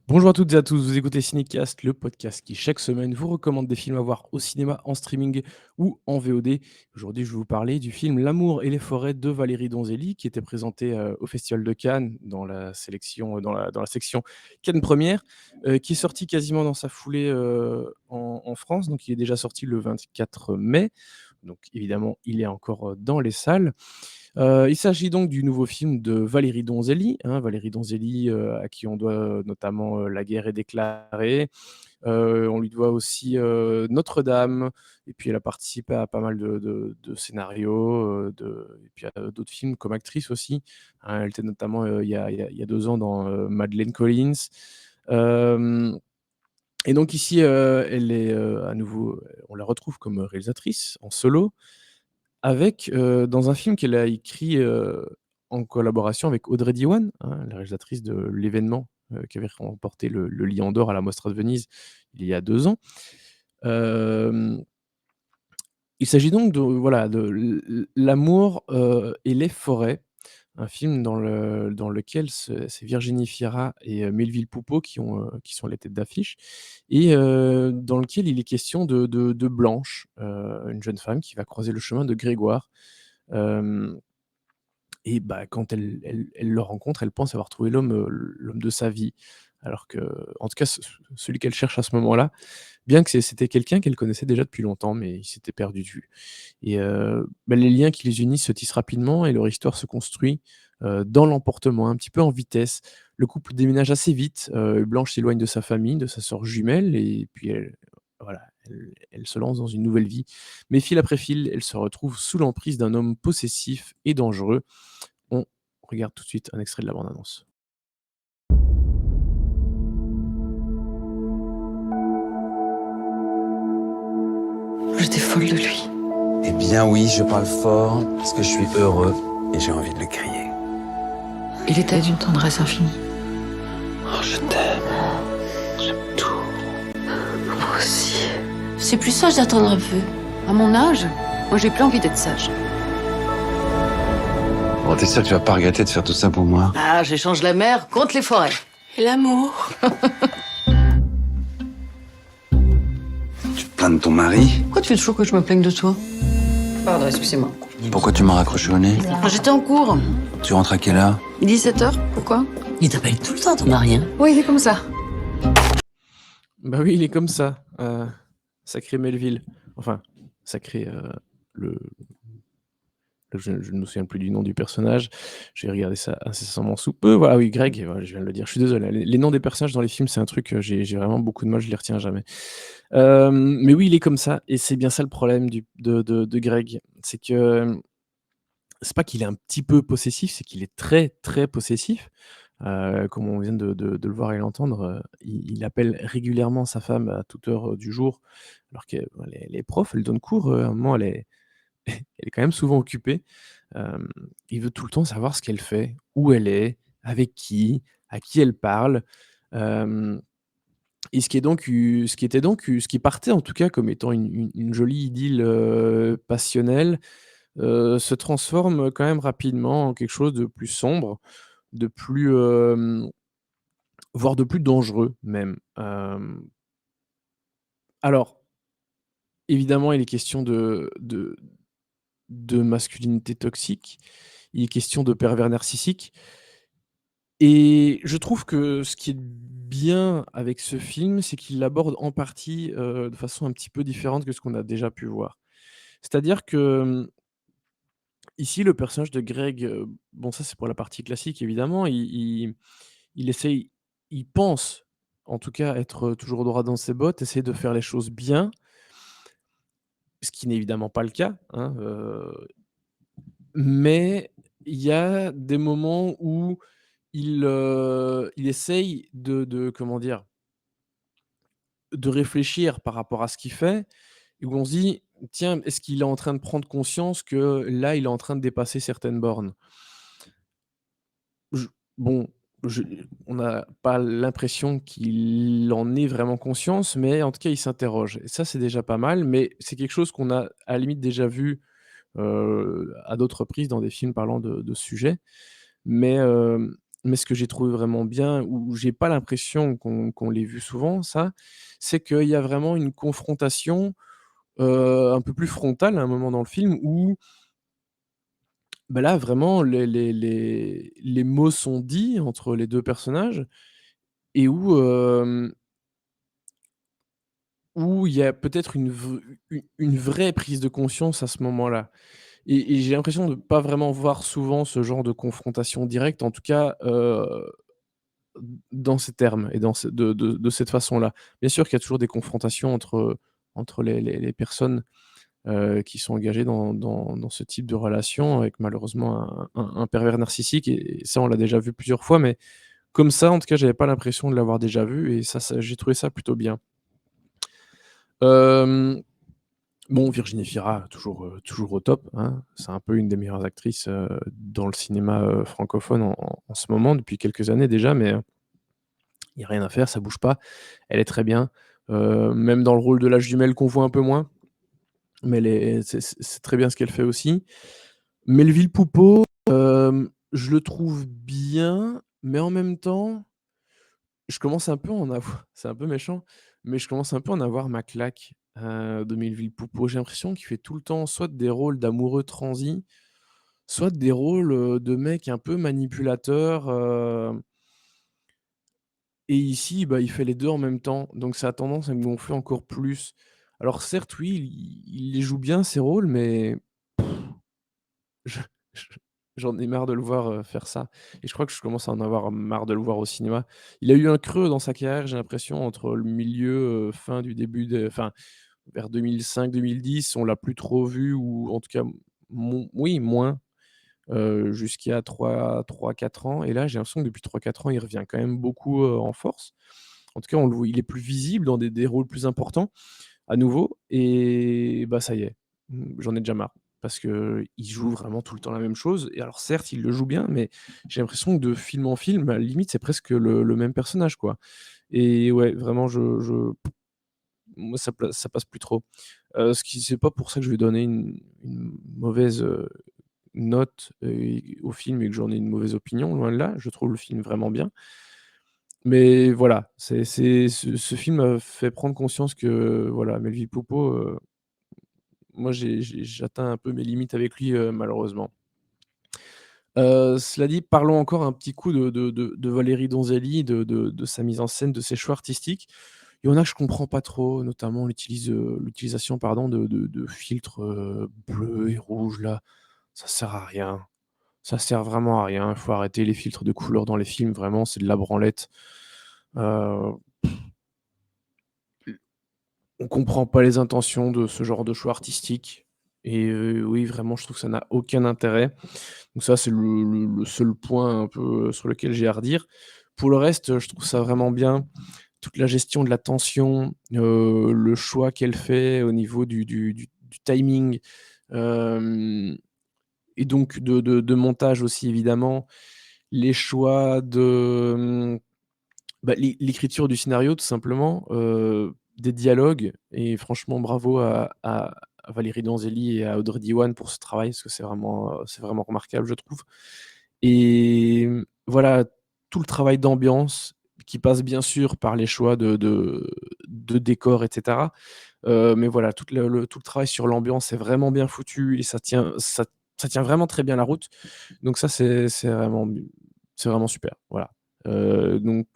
Bonjour à toutes et à tous, vous écoutez Cinécast, le podcast qui chaque semaine vous recommande des films à voir au cinéma, en streaming ou en VOD. Aujourd'hui, je vais vous parler du film L'amour et les forêts de Valérie Donzelli qui était présenté au Festival de Cannes dans la sélection, dans la section Cannes Première, qui est sorti quasiment dans sa foulée en France. Donc, il est déjà sorti le 24 mai. Donc, évidemment, il est encore dans les salles. Il s'agit donc du nouveau film de Valérie Donzelli, hein, Valérie Donzelli, à qui on doit, notamment, La guerre est déclarée. On lui doit aussi, Notre-Dame et puis elle a participé à pas mal de scénarios, et puis à d'autres films comme actrice aussi, hein. Elle était notamment, il y a 2 ans dans, Madeleine Collins. Hem Et donc ici, elle est, à nouveau, on la retrouve comme réalisatrice en solo avec, dans un film qu'elle a écrit, en collaboration avec Audrey Diwan, hein, la réalisatrice de L'Événement, qui avait remporté le Lion d'or à la Mostra de Venise il y a 2 ans. Hem, il s'agit donc de voilà, de L'amour, et les forêts, un film dans lequel c'est Virginie Fira et Melville Poupeau qui sont les têtes d'affiche et dans lequel il est question de Blanche, une jeune femme qui va croiser le chemin de Grégoire. Hem Et bah, quand elle le rencontre, elle pense avoir trouvé l'homme de sa vie. Alors que, en tout cas, celui qu'elle cherche à ce moment-là, bien que c'était quelqu'un qu'elle connaissait déjà depuis longtemps, mais il s'était perdu de vue. Et bah, les liens qui les unissent se tissent rapidement et leur histoire se construit, dans l'emportement, un petit peu en vitesse. Le couple déménage assez vite, Blanche s'éloigne de sa famille, de sa sœur jumelle et puis voilà, elle se lance dans une nouvelle vie. Mais fil après fil, elle se retrouve sous l'emprise d'un homme possessif et dangereux. On regarde tout de suite un extrait de la bande annonce. J'étais folle de lui. Eh bien oui, je parle fort parce que je suis heureux et j'ai envie de le crier. Il était d'une tendresse infinie. Oh, je t'aime. J'aime tout. Moi aussi. C'est plus sage d'attendre un peu. À mon âge, moi j'ai plus envie d'être sage. Bon, t'es sûr que tu vas pas regretter de faire tout ça pour moi? Ah, j'échange la mer contre les forêts. Et l'amour. Tu te plains de ton mari? Pourquoi tu veux toujours que je me plaigne de toi? Pardon, excusez-moi. Pourquoi tu m'as raccroché au nez? Quand j'étais en cours, Tu rentres à quelle heure? 17h, pourquoi? Il t'appelle tout le temps, ton mari, hein? Oui, il est comme ça. Bah oui, il est comme ça, sacré Melville. Enfin, sacré, le je ne me souviens plus du nom du personnage. Je vais regarder ça incessamment sous peu. Voilà, oui, Greg, voilà, je viens de le dire. Je suis désolé, les noms des personnages dans les films, c'est un truc, j'ai vraiment beaucoup de mal, je les retiens jamais. Mais oui, il est comme ça et c'est bien ça le problème de Greg. C'est que, c'est pas qu'il est un petit peu possessif, c'est qu'il est très, très possessif. Comme on vient de le voir et l'entendre, il appelle régulièrement sa femme à toute heure, du jour, alors qu'elle est prof, elle donne cours, à un moment elle est quand même souvent occupée. Hem, il veut tout le temps savoir ce qu'elle fait, où elle est, avec qui, à qui elle parle. Hem et ce qui partait en tout cas comme étant une jolie idylle, passionnelle, se transforme quand même rapidement en quelque chose de plus sombre, de plus, voire de plus dangereux même. Alors évidemment, il est question de masculinité toxique, il est question de pervers narcissique et je trouve que ce qui est bien avec ce film, c'est qu'il l'aborde en partie, de façon un petit peu différente que ce qu'on a déjà pu voir. C'est-à-dire que, ici, le personnage de Greg, bon ça c'est pour la partie classique évidemment, il essaye il pense, en tout cas, être, toujours droit dans ses bottes, essayer de faire les choses bien, ce qui n'est évidemment pas le cas, hein, mais il y a des moments où il essaye de comment dire? De réfléchir par rapport à ce qu'il fait et où on se dit: «Tiens, est-ce qu'il est en train de prendre conscience que là, il est en train de dépasser certaines bornes?» Je bon, je on n'a pas l'impression qu'il en ait vraiment conscience, mais en tout cas, il s'interroge et ça, c'est déjà pas mal, mais c'est quelque chose qu'on a à la limite déjà vu, à d'autres reprises dans des films parlant de ce sujet. Mais, mais ce que j'ai trouvé vraiment bien, où j'ai pas l'impression qu'on l'ait vu souvent ça, c'est qu'il y a vraiment une confrontation, un peu plus frontale à un moment dans le film où, bah, là vraiment les mots sont dits entre les 2 personnages et où il y a peut-être une vraie prise de conscience à ce moment-là. Et j'ai l'impression de pas vraiment voir souvent ce genre de confrontation directe, en tout cas, dans ces termes et dans ce de cette façon-là. Bien sûr qu'il y a toujours des confrontations entre les personnes, qui sont engagées dans ce type de relation avec malheureusement un pervers narcissique et ça on l'a déjà vu plusieurs fois, mais comme ça en tout cas j'avais pas l'impression de l'avoir déjà vu et ça j'ai trouvé ça plutôt bien. Hem Bon, Virginie Fira, toujours au top, hein. C'est un peu une des meilleures actrices, dans le cinéma, francophone en ce moment, depuis quelques années déjà, mais il y a rien à faire, ça bouge pas. Elle est très bien, même dans le rôle de la jumelle qu'on voit un peu moins, mais elle est c'est très bien ce qu'elle fait aussi. Melville Poupeau, je le trouve bien, mais en même temps, je commence un peu à en avoir c'est un peu méchant, mais je commence un peu à en avoir ma claque, de Melville Poupeau. J'ai l'impression qu'il fait tout le temps soit des rôles d'amoureux transis, soit des rôles, de mecs un peu manipulateurs, et ici, bah, il fait les 2 en même temps, donc ça a tendance à me gonfler encore plus. Alors certes, oui, il les joue bien ces rôles, mais je je j'en ai marre de le voir, faire ça et je crois que je commence à en avoir marre de le voir au cinéma. Il a eu un creux dans sa carrière, j'ai l'impression, entre le milieu, fin du début de enfin, vers 2005-2010, on l'a plus trop vu ou en tout cas, oui, moins, jusqu'à 3-4 ans et là, j'ai l'impression que depuis 3-4 ans, il revient quand même beaucoup, en force. En tout cas, on le voit il est plus visible dans des rôles plus importants, à nouveau et bah, ça y est, j'en ai déjà marre parce qu'il joue vraiment tout le temps la même chose et alors certes, il le joue bien, mais j'ai l'impression que de film en film, à la limite, c'est presque le même personnage, quoi et ouais, vraiment, moi, ça passe plus trop. Ce qui c'est pas pour ça que je vais donner une mauvaise, note, au film et que j'en ai une mauvaise opinion, loin de là. Je trouve le film vraiment bien. Mais voilà, c'est ce film m'a fait prendre conscience que, voilà, Melville Poupeau, moi j'atteins un peu mes limites avec lui, malheureusement. Cela dit, parlons encore un petit coup de Valérie Donzelli, de sa mise en scène, de ses choix artistiques. Il y en a que je comprends pas trop, notamment l'utilisation, pardon, de filtres, bleus et rouges là, ça sert à rien. Ça sert vraiment à rien. Il faut arrêter les filtres de couleurs dans les films, vraiment, c'est de la branlette. Heu, on comprend pas les intentions de ce genre de choix artistique et oui, vraiment, je trouve que ça n'a aucun intérêt. Donc ça, c'est le seul point un peu sur lequel j'ai à redire. Pour le reste, je trouve ça vraiment bien. Toute la gestion de la tension, le choix qu'elle fait au niveau du timing, hem et donc de montage aussi évidemment. Les choix bah, l'écriture du scénario tout simplement, des dialogues et franchement bravo à Valérie Donzelli et à Audrey Diwan pour ce travail parce que c'est vraiment remarquable je trouve et voilà, tout le travail d'ambiance qui passe bien sûr par les choix de décors et cetera, mais voilà, tout le travail sur l'ambiance est vraiment bien foutu et ça tient vraiment très bien la route donc ça c'est vraiment super, voilà. Donc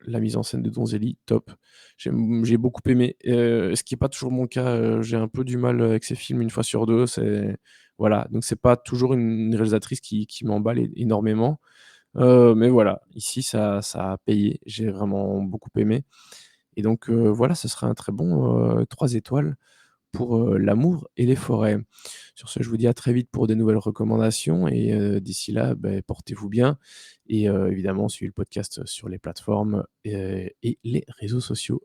la mise en scène de Donzelli, top. J'ai beaucoup aimé, ce qui est pas toujours mon cas, j'ai un peu du mal avec ces films une fois sur 2. Voilà, donc c'est pas toujours une réalisatrice qui m'emballe énormément, mais voilà, ici ça a payé. J'ai vraiment beaucoup aimé et donc voilà, ce serait un très bon, 3 étoiles pour, L'amour et les forêts. Sur ce, je vous dis à très vite pour des nouvelles recommandations et d'ici là, beh, portez-vous bien et évidemment suivez le podcast sur les plateformes et les réseaux sociaux.